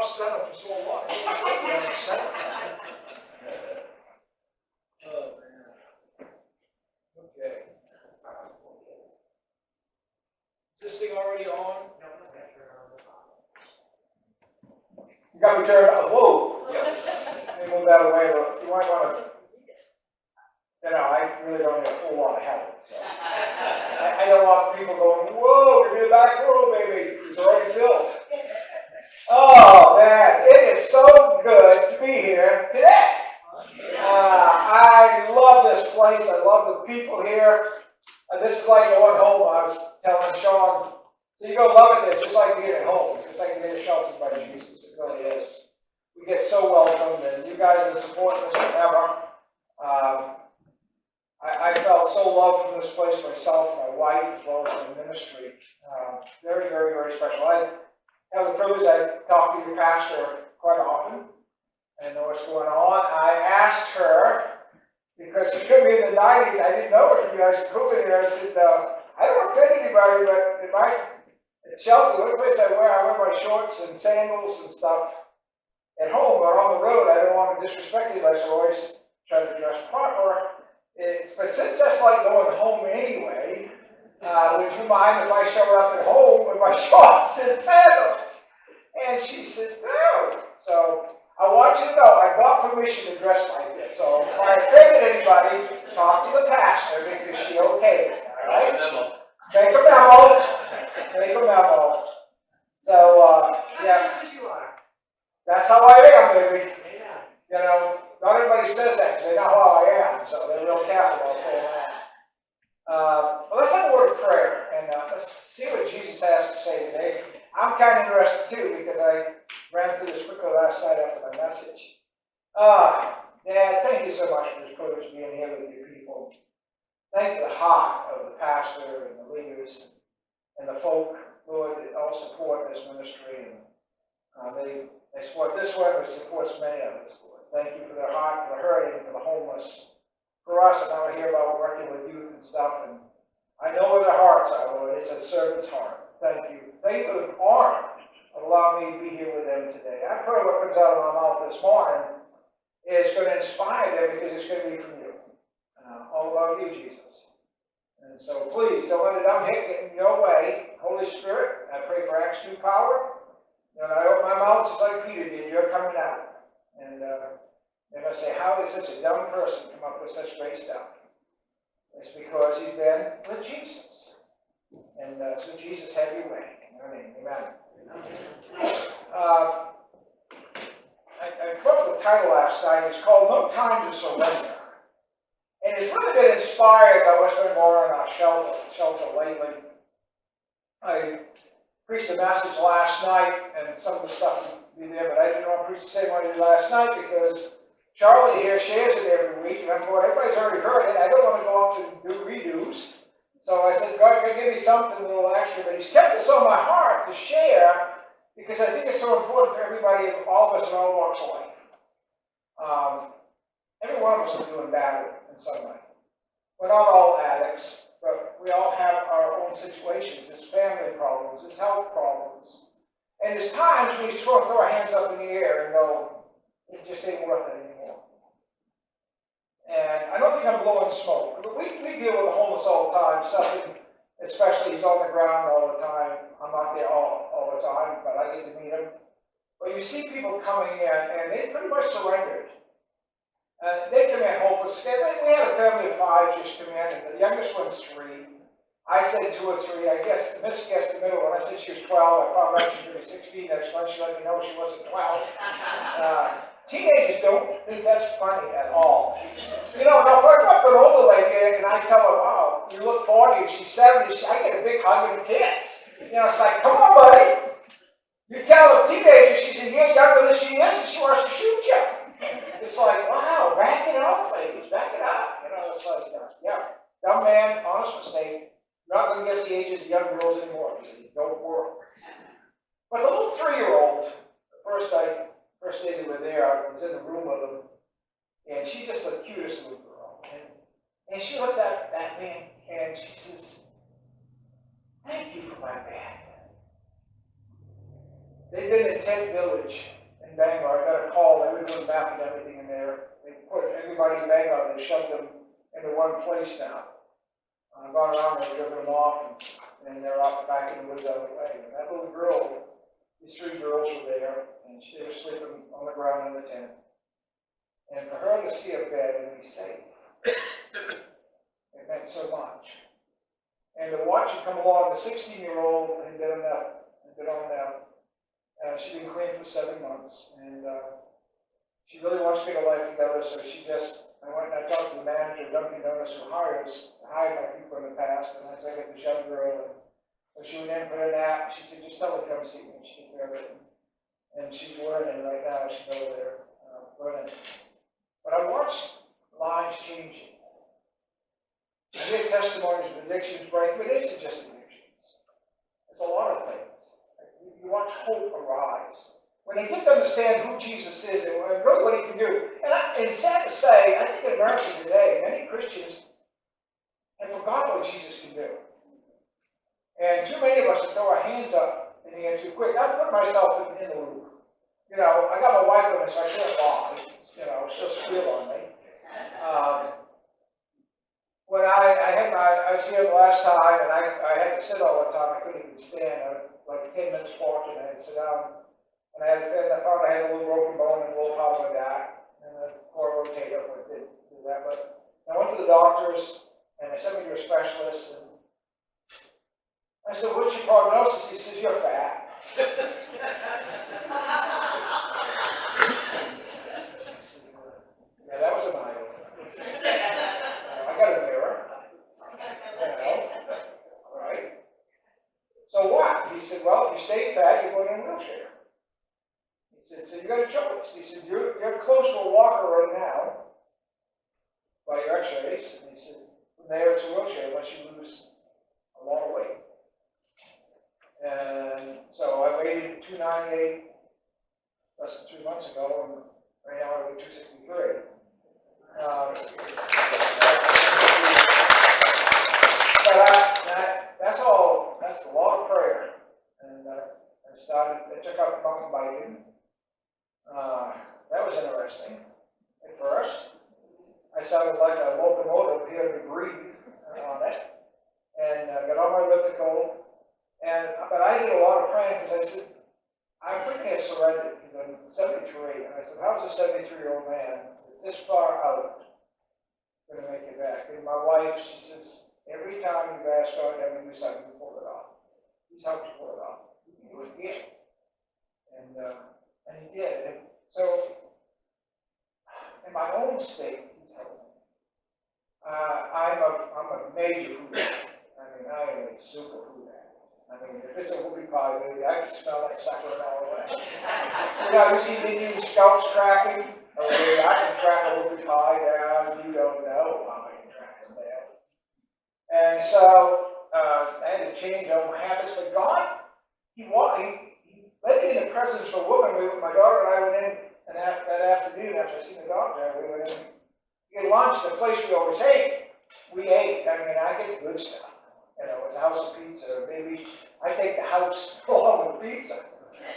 center for so long. Oh, man. Okay. Is this thing already on? You got me turned on. Whoa. Yeah. Let me move that away. Look, you might want to. I really don't need a whole lot of help. So. I know a lot of people going, whoa, you're in the back row, baby. It's already filled. Oh, man. It is so good to be here today. I love this place. I love the people here. This is like going home. I was telling Sean. So you're going to love it. It's just like being at home. It's like being sheltered by Jesus. It really is. We get so welcomed, and you guys have been supporting us forever. I felt so loved from this place myself, my wife, as well as my ministry. Very, very, very special. I have the privilege, I talk to your pastor quite often and know what's going on. I asked her, because she could be in the 90s, I didn't know her to be honest, and I said, I don't want to offend anybody, but in my shelter, the only place I wear my shorts and sandals and stuff at home, but on the road, I don't want to disrespect anybody, so I always try to dress proper. But since that's like going home anyway, would you mind if I showed up at home with my shorts and sandals? And she says, no. So I want you to know, I got permission to dress like this. So if I offended anybody, talk to the pastor because she okayed it. All right? Make a memo. Make a memo. So, yeah. That's how I am, baby. Not everybody says that because they know how I am, so they're real careful about saying that. Well, let's have a word of prayer, and let's see what Jesus has to say today. I'm kind of interested too because I ran through this quickly last night after my message. Dad, thank you so much for this privilege of being here with you people. Thank you for the heart of the pastor and the leaders and the folk, Lord, that all support this ministry. And they support this one, but it supports many of us, Lord. Thank you for their heart, for the hurting, for the homeless, for us. And now I hear about working with youth and stuff, and I know where their hearts are, Lord. It's a servant's heart. Thank you. Thank you for the honor of allowing me to be here with them today. I pray what comes out of my mouth this morning is going to inspire them because it's going to be from you. All about you, Jesus. And so please, don't let it get in your way. Holy Spirit, I pray for Acts 2 power. And I open my mouth just like Peter did. You're coming out. And they're going to say, how did such a dumb person come up with such great stuff? It's because he's been with Jesus. And so Jesus, have your way. Amen. I put up the title last night. It's called No Time to Surrender. And it's really been inspired by what's been going on in our shelter lately. I preached a message last night, and some of the stuff will be there, but I didn't want to preach the same one I did last night because Charlie here shares it every week, and I'm going, everybody's already heard it. I don't want to go up and do redos. So I said, God, give me something a little extra, but he's kept this on my heart to share because I think it's so important for everybody, all of us in all walks of life. Every one of us is doing battle in some way. We're not all addicts, but we all have our own situations. It's family problems, it's health problems. And there's times we just want to throw our hands up in the air and go, it just ain't worth it anymore. And I don't think I'm blowing smoke. But we deal with the homeless all the time, something, especially he's on the ground all the time. I'm not there all the time, but I get to meet him. But you see people coming in, and they pretty much surrendered. They come in hopeless. We had a family of 5 just come in, and the youngest one's 3. I said 2 or 3. I guess Miss guessed the middle one. I said she was 12. I found out she was 16 next month. She let me know she wasn't 12. Teenagers don't think that's funny at all. Now if I go up to an older lady and I tell her, wow, you look 40 and she's 70, I get a big hug and a kiss. It's like, come on, buddy. You tell a teenager she's a year younger than she is and she wants to shoot you. It's like, wow, back it up, ladies, back it up. It's like, yeah, young man, honest mistake. You're not going to guess the ages of young girls anymore because they don't work. But the little 3-year-old, the first day they were there, I was in the room with them, and she's just the cutest little girl. And she looked at me and she says, thank you for my bag. They've been in Tent Village Bangor. I got a call, they were doing math and everything in there. They put everybody in Bangor, they shoved them into one place now. I've gone around, they've driven them off, and they're out back in the woods out of the way. And that little girl, these 3 girls were there, and they were sleeping on the ground in the tent. And for her to see a bed and be safe, it meant so much. And to watch it come along, the 16-year-old had been on meth. She'd been clean for 7 months, and she really wants to get her life together, so I went and I talked to the manager, Dunkin' Donuts, who hired my people in the past, and I said, I got this young girl, and so she went in and put in an app. She said, just tell her to come see me. She took care of it. And she's learning right now. She's over there learning. But I watched lives changing. I hear testimonies of addictions break, but it isn't just addictions. It's a lot of things. You watch hope arise. When they get to understand who Jesus is and really what he can do. And sad to say, I think in America today, many Christians have forgotten what Jesus can do. And too many of us throw our hands up and you get too quick. I put myself in the loop. You know, I got my wife on me, so I can't lie. You know, she'll squeal on me. When I see her the last time, and I had to sit all the time, I couldn't even stand. I was like 10 minutes walking, I had to sit down. And I found I had a little broken bone and a little part of my back, and a core rotator, but did that. But I went to the doctors, and they sent me to a specialist, and I said, what's your prognosis? He says, you're fat. Yeah, that was an eye-opener. I got a mirror. You know, right? So what? He said, well, if you stay fat, you're going in a wheelchair. He said, so you got a choice. He said, you're close to a walker right now by your x-rays. And he said, from there it's a wheelchair unless you lose a lot of weight. And so I weighed 298 less than 3 months ago, and right now I weigh 263. But that's all. That's a lot of prayer. And I took up mountain biking. That was interesting at first. I sounded like a locomotive here to breathe on it, and got on my elliptical. But I did a lot of praying because I said, I freaking had surrendered because I'm 73, and I said, how is a 73-year-old man this far out going to make it back? And my wife, she says, every time you've asked God to have me do something, you pull it off. He's helped you pull it off. You do it again. And he did. And so, in my own state, he's helped me. I'm a major food addict. I mean, I am a super food addict. I mean, if it's a whoopie pie, baby, I can smell that sucker an hour away. You know, you see Indian scouts tracking? Okay, I can track a whoopie pie down, you don't know how I can track them down. And so, I had to change all my habits, but God, He led me in the presence of a woman. My daughter and I went in, and that afternoon, after I seen the doctor, we went in, we had lunch at the place we always ate. We ate. I mean, I get the good stuff. You know, it's a house of pizza. Maybe I take the house along with pizza.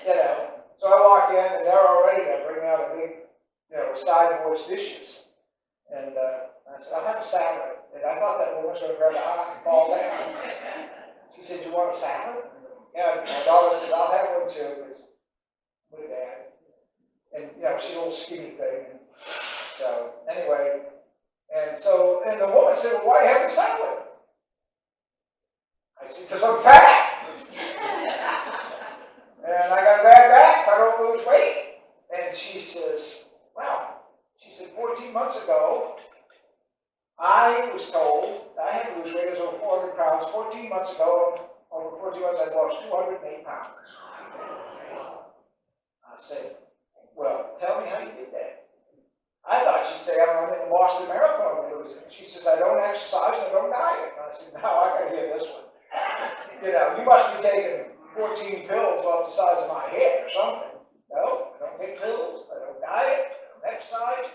You know, so I walk in, and they're already there, bringing out a big, sideboard dishes. And I said, I'll have a salad. And I thought that woman was going to grab a hot and fall down. She said, you want a salad? Yeah, my daughter said, I'll have one too, because I'm with Dad. And, she's a little skinny thing. And so, anyway, and the woman said, well, why are you having salad? I said, because I'm fat. And I got a bad back, I don't lose weight. And she says, 14 months ago, I was told I had to lose weight. I was over 400 pounds. 14 months ago, over 14 months, I lost 208 pounds. I said, well, tell me how you did that. I thought she'd say, I'm running the Boston Marathon to lose it. She says, I don't exercise and I don't diet. And I said, no, I got to hear this one. You must be taking 14 pills about the size of my head or something. No, I don't take pills. I don't diet. I don't exercise.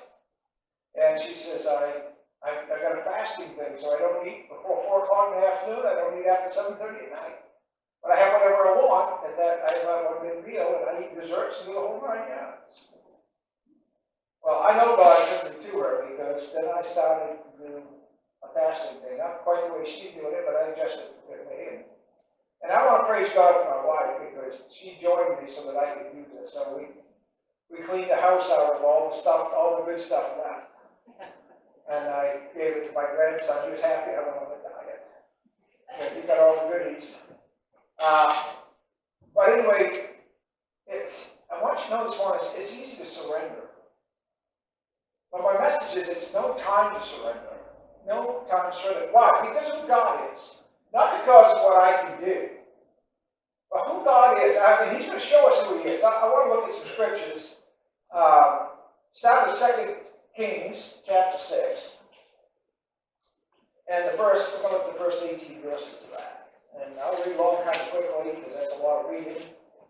And she says, I got a fasting thing, so I don't eat before 4 o'clock in the afternoon. I don't eat after 7:30 at night. But I have whatever I want, and that I have one big meal, and I eat desserts and do the whole 9 yards. Well, I know God took me to her because then I started to do a fasting thing. Not quite the way she's doing it, but I adjusted it way in. And I want to praise God for my wife because she joined me so that I could do this. So we cleaned the house out of all the stuff, all the good stuff left. And I gave it to my grandson. He was happy I went on the diet because he got all the goodies. But anyway, I want you to know this morning, it's easy to surrender. But my message is it's no time to surrender. No time to surrender. Why? Because of who God is. Not because of what I can do. But who God is. I mean, He's going to show us who He is. I want to look at some scriptures. Start with 2 Kings chapter 6. And we're going to look at the first 18 verses of that. And I'll read along kind of quickly because that's a lot of reading.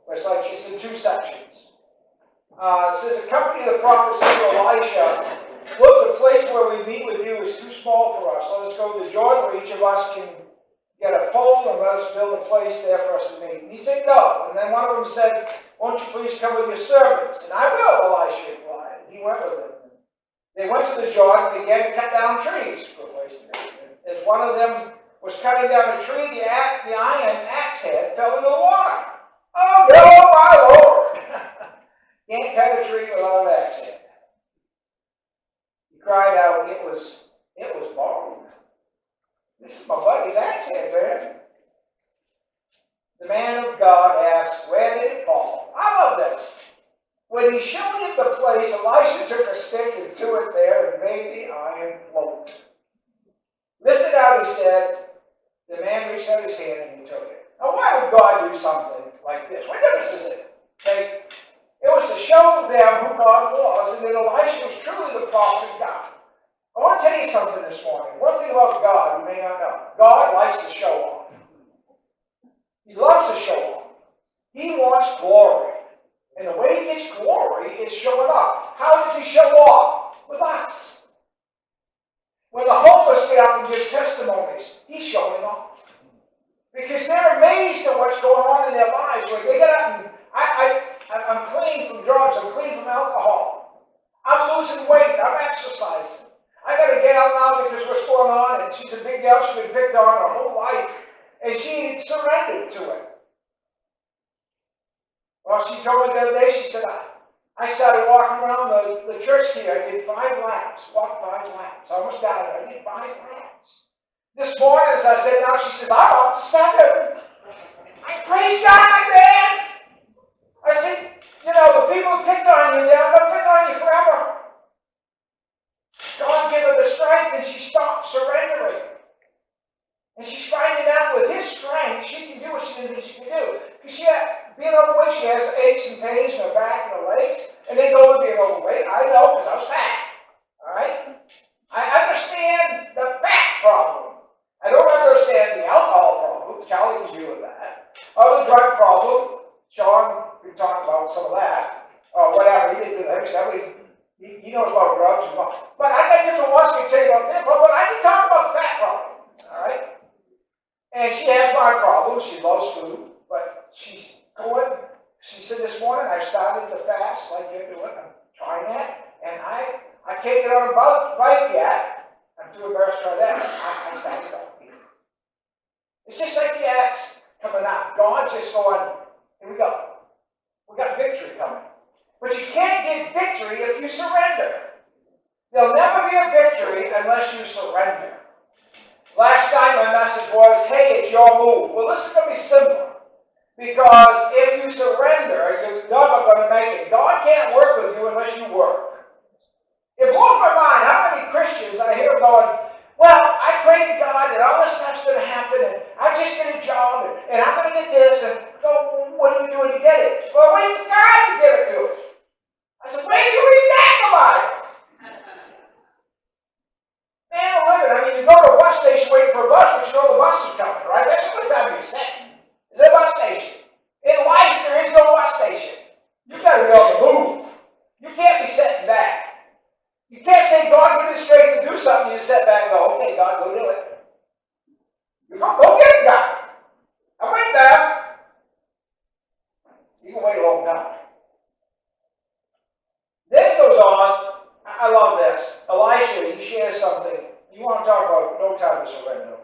But it's in two sections. It says, the company of the prophets said to Elisha, look, the place where we meet with you is too small for us. Let us go to Jordan where each of us can get a pole and let us build a place there for us to meet. And he said, no. And then one of them said, won't you please come with your servants? And I will, Elisha replied. And he went with them. They went to the Jordan and began to cut down trees for a place to meet. As one of them was cutting down a tree, the iron axe head fell into the water. Oh no, my Lord! Can't cut a tree without an axe head. He cried out, it was borrowed. This is my buddy's axe head, man. The man of God asked, where did it fall? I love this. When he showed him the place, Elisha took a stick and threw it there and made the iron float. Lift it out, he said. The man reached out his hand and he took it. Now, why would God do something like this? What difference is it? Okay? It was to show them who God was, and that Elisha was truly the prophet of God. I want to tell you something this morning. One thing about God you may not know. God likes to show off. He loves to show off. He wants glory. And the way he gets glory is showing up. How does he show off? With us. When the homeless get up and give testimonies, he's showing off. Because they're amazed at what's going on in their lives. When they get up and, I'm clean from drugs, I'm clean from alcohol. I'm losing weight, I'm exercising. I got a gal now because what's going on, and she's a big gal, she's been picked on her whole life, and she surrendered to it. Well, she told me the other day, she said, I started walking around the church here. I did 5 laps, walked 5 laps. I almost died. I did 5 laps. This morning, as I said now, she says, I'm up to 7. I praise God, man. I said, you know, the people who picked on you, they're going to pick on you forever. God gave her the strength, and she stopped surrendering. And she's finding out with His strength, she can do what she didn't think she could do. Because being overweight, she has aches and pains in her back and her legs, and they go with being overweight. I know, because I was fat. All right? I understand the fat problem. I don't understand the alcohol problem. Charlie can deal with that. Or the drug problem. Sean can talk about some of that. Or whatever. He didn't do that. He knows about drugs. But I got different ones to tell you about their problem. But I can talk about the fat problem. All right? And she has my problems. She loves food. But she's going. She said this morning, I started to fast like you're doing. I'm trying that. And I can't get on a bike yet. I'm too embarrassed to try that. I started off. It's just like the axe coming out. God just going, here we go. We got victory coming. But you can't get victory if you surrender. There'll never be a victory unless you surrender. Last night my message was, hey, it's your move. Well, this is going to be simpler. Because if you surrender, you're never going to make it. God can't work with you unless you work. It blows my mind how many Christians I hear going, well, I pray to God and all this stuff's going to happen and I just get a job and I'm going to get this and go, what are you doing to get it? Well, I'm waiting for God to give it to us. I said, where did you read that in the Bible? Man, living. I mean, you go to a bus station waiting for a bus, but you know the bus is coming, right? That's the only time you're set. Is a bus station. In life, there is no bus station. You've got to be on the move. You can't be sitting back. You can't say, God, give me the strength to do something. You sit back and go, okay, God, go do it. You go get it, God. I'm waiting there. You can wait a long time. Then it goes on, Elisha, he shares something. You want to talk about no time to surrender.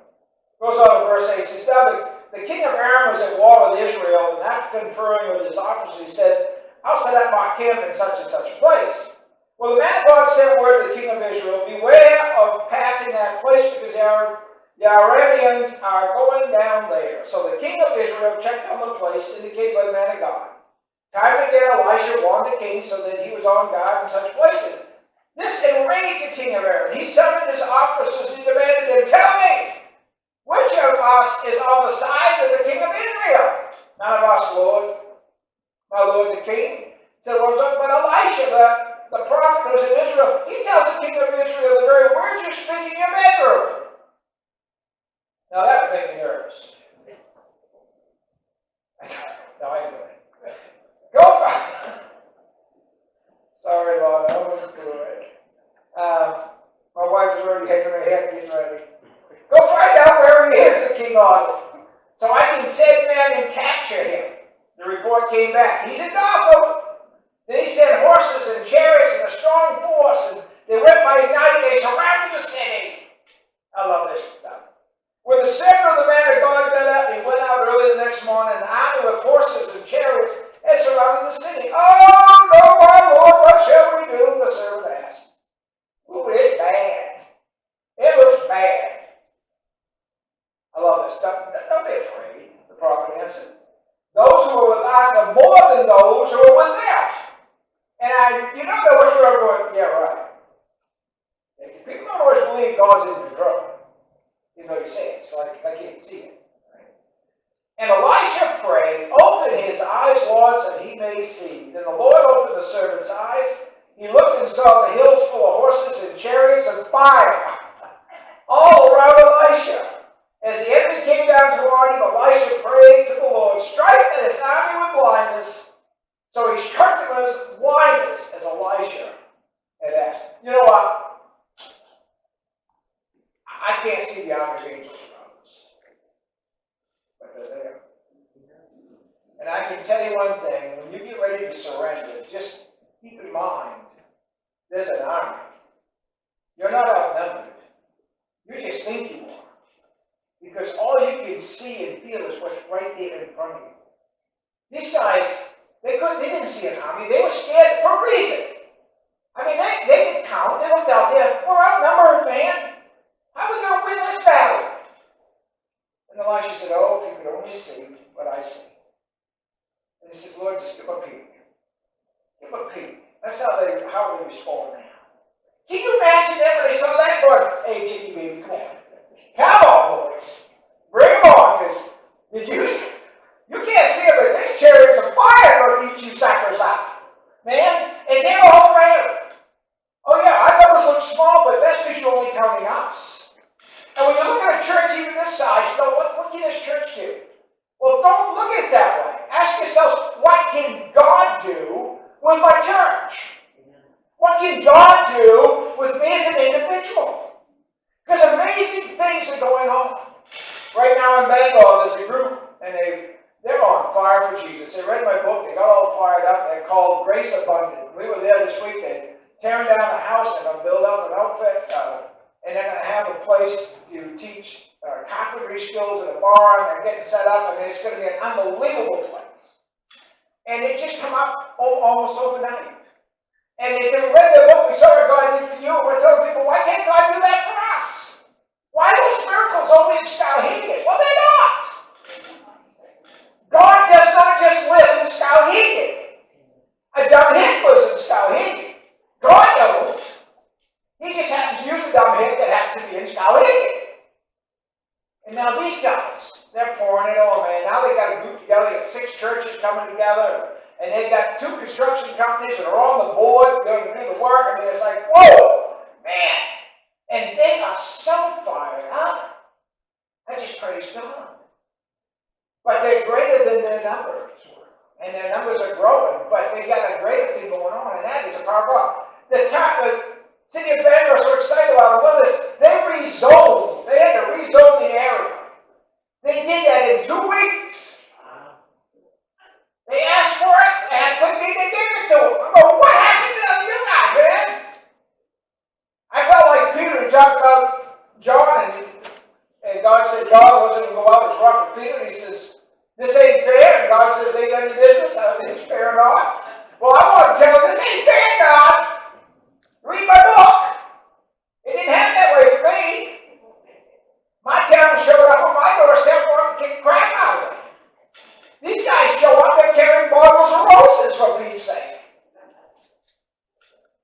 Goes on to verse 8, says, now the king of Aram was at war with Israel, and after conferring with his officers, he said, I'll set up my camp in such and such a place. Well, the man of God sent word to the king of Israel, beware of passing that place, because the Arameans are going down there. So the king of Israel checked on the place indicated by the man of God. Time and again, Elisha warned the king so that he was on guard in such places. This enraged the king of Aram. He summoned his officers and demanded them, tell me, which of us is on the side of the king of Israel? None of us, Lord. My lord the king. Said, well, but Elisha, the prophet who's in Israel, he tells the king of Israel the very words you're speaking in your bedroom. Now that would make me nervous. No, anyway. Go find. Sorry, Lord, I wasn't doing it. My wife is already hanging her head, getting ready. Go find out where he is, the king ordered, so I can send men and capture him. The report came back. He's in Dothan. Then he sent horses and chariots and a strong force, and they went by night. They surrounded the city. I love this stuff. When the servant of the man of God got up, he went out early the next morning, an army with horses and chariots had surrounded the city. Oh, no, my Lord, what shall we do? The servant asked. Ooh, it's bad. It looks bad. I love this stuff. Don't be afraid, the prophet answered. Those who are with us are more than those who are with them. And you know that what you're going, yeah, right. People don't always believe God's in control. You know, you say it, so I can't see it. Right? And Elisha prayed, open his eyes, Lord, so he may see. Then the Lord opened the servant's eyes. He looked and saw the hills full of horses and chariots and fire all around Elisha. As the enemy came down toward him, Elisha prayed to the Lord, strike this army with blindness. So he struck them with blindness, as Elisha had asked. You know what? I can't see the army of angels around us, but they're there. And I can tell you one thing, when you get ready to surrender, just keep in mind, there's an army. You're not outnumbered. You just think you are. Because all you can see and feel is what's right there in front of you. These guys, they didn't see an army. They were scared for a reason. I mean, they could count. They looked out there. We're outnumbered, man. How are we going to win this battle? And Elisha said, oh, if you could only see what I see. And he said, Lord, just give a peek. Give a peek. That's how they respond now. Can you imagine that when they saw that boy? Hey, Chicky baby, come on. Come on, boys. Bring them on, because you can't see them, but this chariots of fire going to eat you suckers up. Man, and they're all around. Oh yeah, our numbers look small, but that's because you're only counting us. And when you look at a church even this size, you go, what can this church do? Well, don't look at it that way. Ask yourselves, what can God do with my church? What can God do with me as an individual? Because amazing things are going on. Right now in Bangalore, there's a group, and they're on fire for Jesus. They read my book, they got all fired up. They're called Grace Abundant. We were there this week. They're tearing down a house, they're going to build up an outfit, and they're going to have a place to teach carpentry skills in a barn. They're getting set up. I mean, it's going to be an unbelievable place. And it just come up almost overnight. And they said, we read the book, we saw what God did for you, and we're telling people, why can't God do that for us? Why are those miracles only in Skowhegan? Well, they're not. God does not just live in Skowhegan. A dumb hick lives in Skowhegan. God knows. He just happens to use a dumb hick that happens to be in Skowhegan. And now these guys, they're pouring it on, man. Now they got a group together, they got 6 churches coming together. And they got 2 construction companies that are on the board going to do the work. I mean, it's like, whoa, man. And they are so fired up. I just praise God. But they're greater than their numbers. And their numbers are growing. But they got a greater thing going on, and that is a power of God. The city of Bangalore are so excited about it. Well, they rezoned. They had to rezone the area. They did that in 2 weeks. They asked for it, and quickly they gave it to them. I go, what happened to you guys, man? I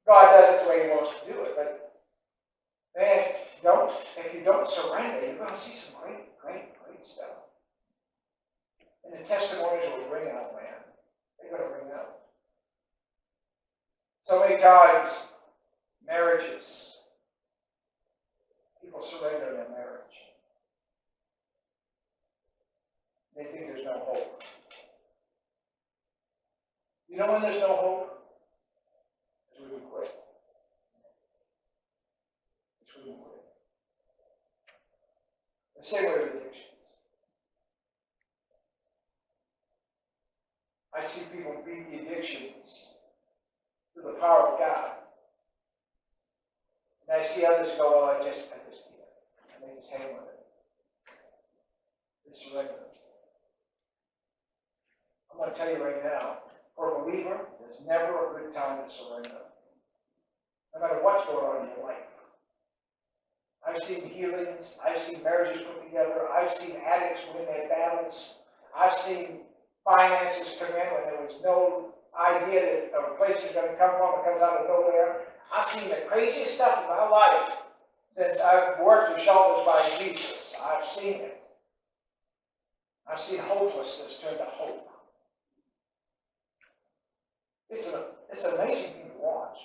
God does it the way He wants to do it. But man, if you don't surrender, you're going to see some great stuff. And the testimonies will ring out, man. They're going to ring out. So many times, marriages, people surrender in their marriage. They think there's no hope. You know when there's no hope? It's when we quit. It's when we quit. The same way with addictions. I see people beat the addictions through the power of God. And I see others go, well, I just beat it. And they just hang with it. They surrender. I'm going to tell you right now, for a believer, there's never a good time to surrender. No matter what's going on in your life. I've seen healings. I've seen marriages put together. I've seen addicts win their battles. I've seen finances come in when there was no idea that a place is going to come from. It comes out of nowhere. I've seen the craziest stuff in my life since I've worked in Shelters by Jesus. I've seen it. I've seen hopelessness turn to hope. It's an amazing thing to watch.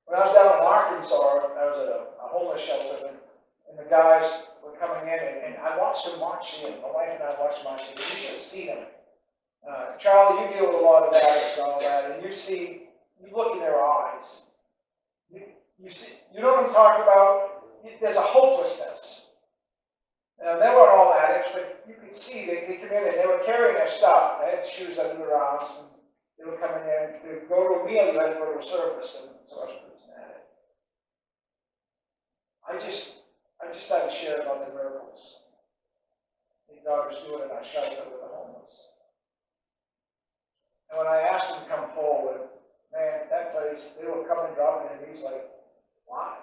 When I was down in Arkansas, I was at a homeless shelter, and the guys were coming in, and I watched them march in. My wife and I watched them march in. You should have seen them. Charlie, you deal with a lot of addicts and all that, and you look in their eyes. You see, you know what I'm talking about? There's a hopelessness. They weren't all addicts, but you could see they come in and they were carrying their stuff. They had shoes under their arms, and they were coming in. To go to a meal, you had to go to a service, and so I was an addict. I just started sharing about the miracles that God was doing in our shelter with the homeless. And when I asked them to come forward, man, that place, they were coming, dropping their knees like, why?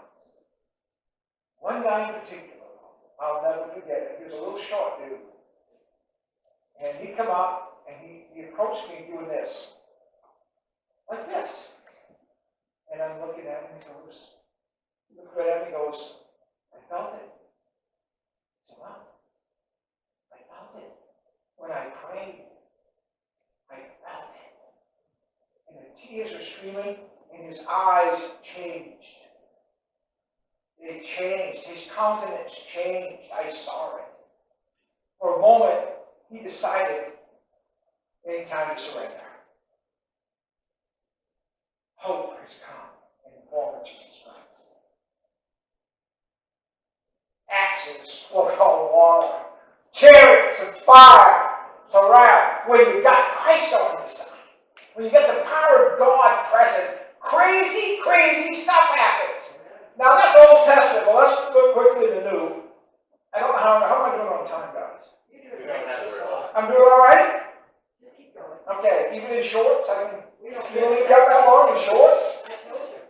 One guy in particular, I'll never forget it. He was a little short dude. And he'd come up and he approached me doing this. Like this. And I'm looking at him and he looked right at me and goes, I felt it. I said, wow. I felt it. When I prayed, I felt it. And the tears were streaming and his eyes changed. It changed. His countenance changed. I saw it. For a moment, he decided it ain't time to surrender. Hope has come in the form of Jesus Christ. Axes float on water. Chariots of fire surround. When you got Christ on your side, when you got the power of God present, crazy stuff happens. Now that's Old Testament, but let's look quickly at the New. I don't know how am I doing on time, guys? You don't have very long. I'm doing all right? Just keep going. Okay, even in shorts, I can. We don't You only got that long in shorts? I told you.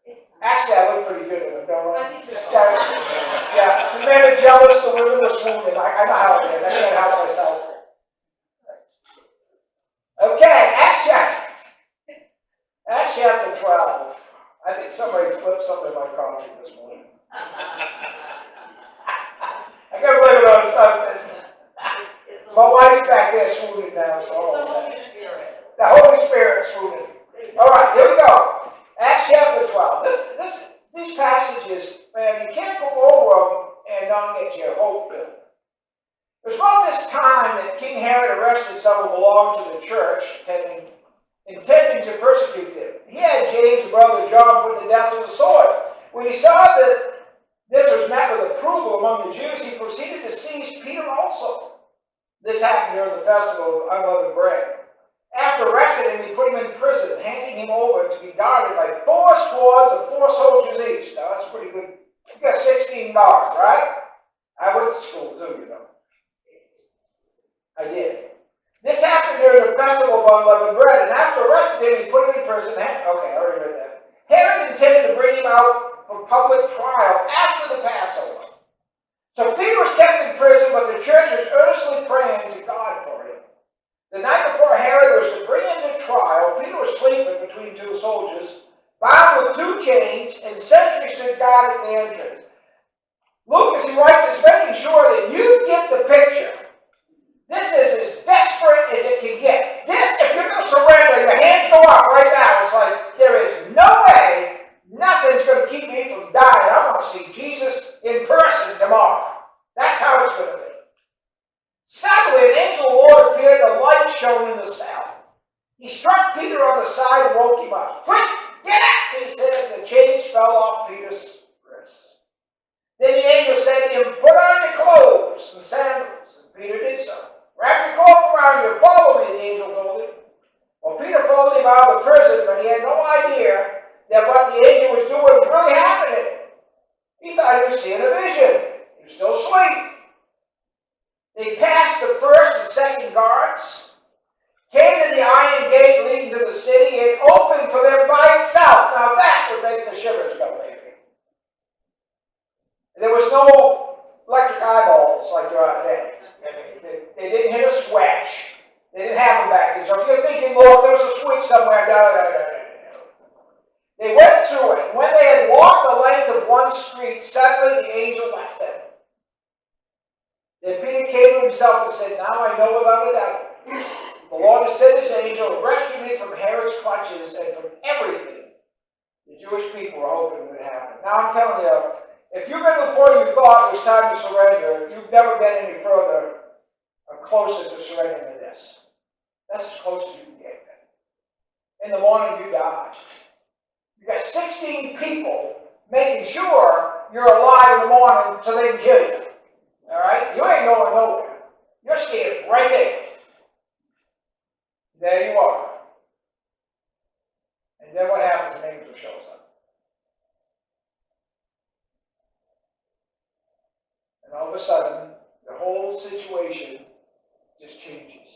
It's Actually, I look pretty good in them, don't I I? think you're Yeah, the men are jealous, the women are swooning. I know how it is. I can't help myself. Okay, Acts chapter 12. I think somebody flipped something in my coffee this morning. I gotta blame it on something. My wife's back there swooning now, so all It's of the a Holy sudden. Spirit. The Holy Spirit swooning. All right, here we go. Acts chapter 12. These passages, man, you can't go over them and not get your hope built. It was about this time that King Herod arrested some who belonged to the church, intending to persecute them. He had James' brother John put to death with the sword. When he saw that this was met with approval among the Jews, he proceeded to seize Peter also. This happened during the festival of unleavened bread. After arresting him, he put him in prison, handing him over to be guarded by 4 squads of 4 soldiers each. Now that's pretty good. You got 16 guards, right? I went to school too, you know. I did. This happened during the festival of unleavened bread, and after arresting him, he put him in prison. Okay, I already read that. Herod intended to bring him out for public trial after the Passover. So Peter was kept in prison, but the church was earnestly praying to God for him. The night before Herod was to bring him to trial, Peter was sleeping between two soldiers, bound with two chains, and sentries stood guard at the entrance. Luke, as he writes, is making sure that you get the picture. This is as desperate as it can get. This, if you're going to surrender, your hands go up right now. It's like, there is no way, nothing's going to keep me from dying. I want to see Jesus in person tomorrow. That's how it's going to be. Suddenly, an angel of the Lord appeared, a light shone in the cell. He struck Peter on the side and woke him up. Quick, get up, he said. The chains fell off Peter's wrists. Then the angel said to him, put on your clothes and sandals. And Peter did so. Wrap your cloak around you. Follow me, the angel told him. Well, Peter followed him out of the prison, but he had no idea that what the angel was doing was really happening. He thought he was seeing a vision. He was still asleep. They passed the first and second guards, came to the iron gate leading to the city, and opened for them by itself. Now that would make the shivers go, maybe. There was no electric eyeballs like there are today. I mean, they didn't hit a switch. They didn't have them back then. So if you're thinking, Lord, there was a switch somewhere, no. They went through it. When they had walked the length of one street, suddenly the angel left them. Then Peter came to himself and said, now I know without a doubt, the Lord has sent his angel to rescue me from Herod's clutches and from everything the Jewish people were hoping would happen. Now I'm telling you, if you've been to the point you thought it was time to surrender, you've never been any further or closer to surrendering than this. That's as close as you can get. In the morning, you die. You got 16 people making sure you're alive in the morning so they can kill you. All right? You ain't going nowhere. You're scared right there. There you are. And then what happens? An angel shows up. And all of a sudden, the whole situation just changes.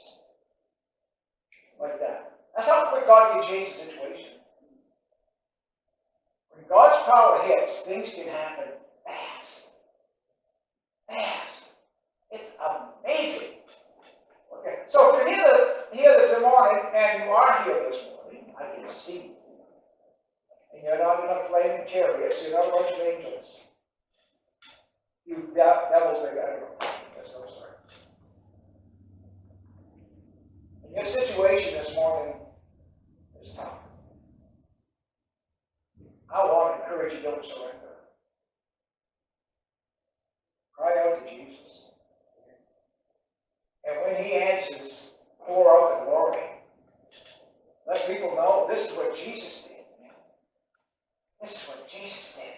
Like that. That's how quick God can change the situation. When God's power hits, things can happen fast. Fast. It's amazing. Okay, so if you're here this morning, and you are here this morning, I can see you. And you're not in a flaming chariot, so you're not a bunch of angels. You devils, maybe, I don't know. Yes, I'm sorry. And your situation this morning is tough. I want to encourage you, don't surrender. Cry out to Jesus. And when he answers, pour out the glory. Let people know this is what Jesus did. This is what Jesus did.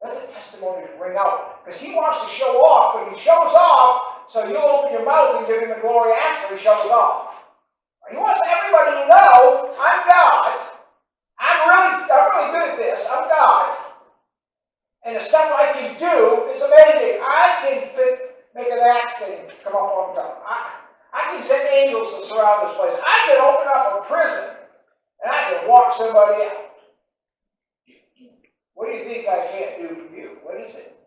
Let the testimonies ring out. Because he wants to show off, but he shows off, so you'll open your mouth and give him the glory after he shows off. He wants everybody to know, I'm God. I'm really good at this. I'm God. And the stuff I can do is amazing. I can make an axe and come up on top. I can send angels to surround this place. I can open up a prison and I can walk somebody out. What do you think I can't do for you? What is it?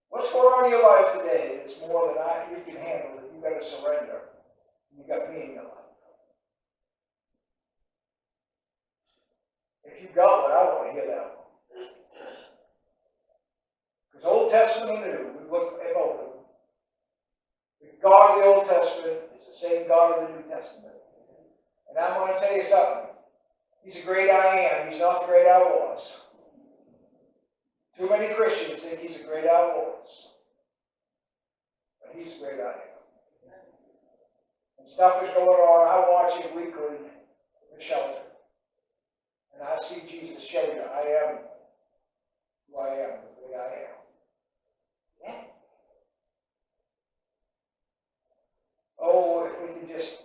What's going on in your life today that's more than you can handle that you've got to surrender? You've got me in your life. If you've got one, I want to hear that one. Because Old Testament and New, we look at both of them. The God of the Old Testament is the same God of the New Testament. And I'm going to tell you something. He's the great I am. He's not the great I was. Too many Christians think he's the great I was. But he's the great I am. And stuff is going on. I watch it weekly in the shelter. And I see Jesus show you, I am who I am, the way I am. Yeah. Oh, if we could just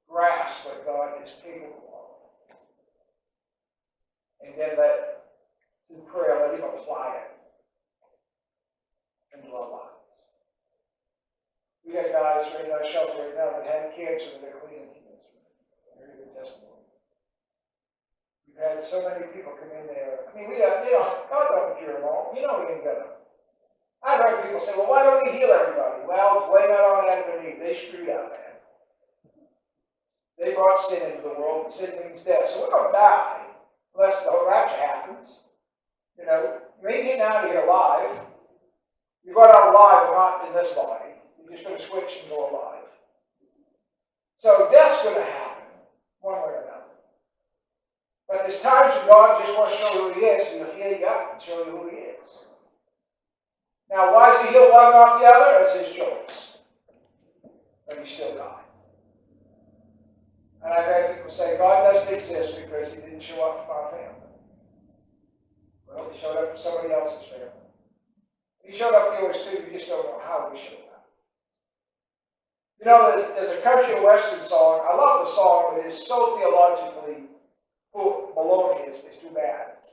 grasp what God is capable of. And then through prayer, let him apply it into our lives. We got guys right in our shelter right now that have cancer and they're cleaning cancer. Very good testimony. We've had so many people come in there. I mean, God don't cure them all. You know he ain't gonna. I've heard people say, well, why don't he heal everybody? Well, blame it on Adam and Eve. They screwed up, man. They brought sin into the world, and sin means death. So we're going to die unless the rapture happens. You know, you ain't getting out of here alive. You got out alive, but not in this body. You're just going to switch and go alive. So death's going to happen, one way or another. But there's times when God just wants to show you who He is, and He'll heal you up and show you who He is. Now, why does He heal one, not the other? That's His choice. But He's still God. And I've had people say, God doesn't exist because He didn't show up for my family. Well, He showed up for somebody else's family. He showed up for yours too, you just don't know how He showed up. You know, there's a country and western song. I love the song, but it is so theologically baloney, it's too bad. It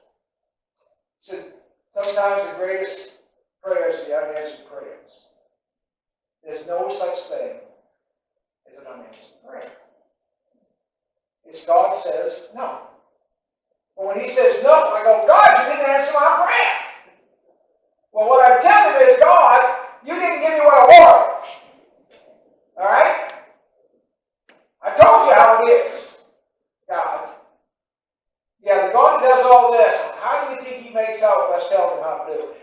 said, sometimes the greatest prayers are the unanswered prayers. There's no such thing as an unanswered prayer. It's God says no. But when He says no, I go, God, you didn't answer my prayer. Well, what I'm telling you is, God, you didn't give me what I wanted. All right? I told you how it is, God. Yeah, the God does all this. How do you think He makes out? Let's tell Him how to do it.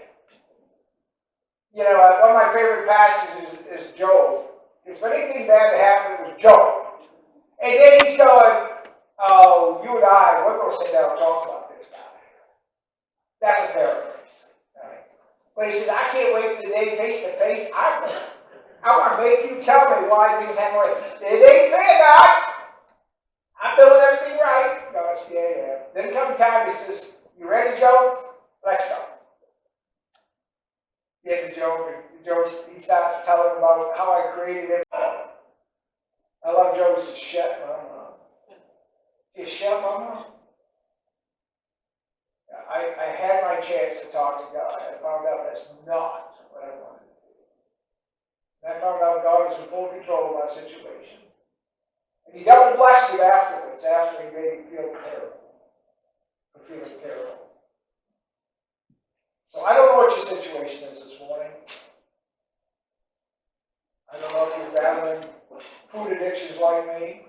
You know, one of my favorite passages is Job. If anything bad happened, it was Job. And then he's going, oh, you and I, we're going to sit down and talk about this guy. That's a paraphrase. Right? But he says, I can't wait for the day face to face. I want to make you tell me why things happen right. It ain't fair, God. I'm doing everything right. God says, yeah. Then come time, He says, you ready, Job? Let's go. Get to Job, and Job, he starts telling about how I created him. I love Job. He says, shut my mouth. Just shut my mouth. I had my chance to talk to God. I found out that's not what I wanted to do. And I found out God was in full control of my situation. And He double blessed it afterwards, after He made me feel terrible. For feeling terrible. So I don't know what your situation is this morning. I don't know if you're battling food addictions like me.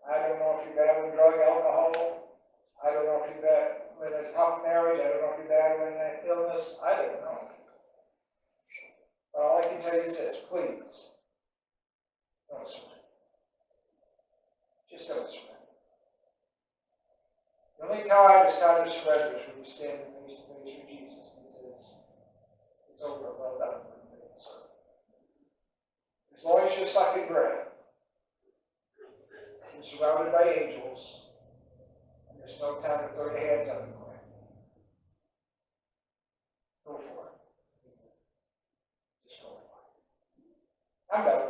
I don't know if you're battling drug, alcohol. I don't know if you're battling a tough marriage. I don't know if you're battling an illness. I don't know. But all I can tell you is this, please, don't surrender. Just don't surrender. The only time it's time to surrender is when you stand face to face with Jesus and He says, it's over, well done. As long as you're sucking breath, you're surrounded by angels, and there's no time to throw your hands up in the way. Go for it. Just go for it. I'm done.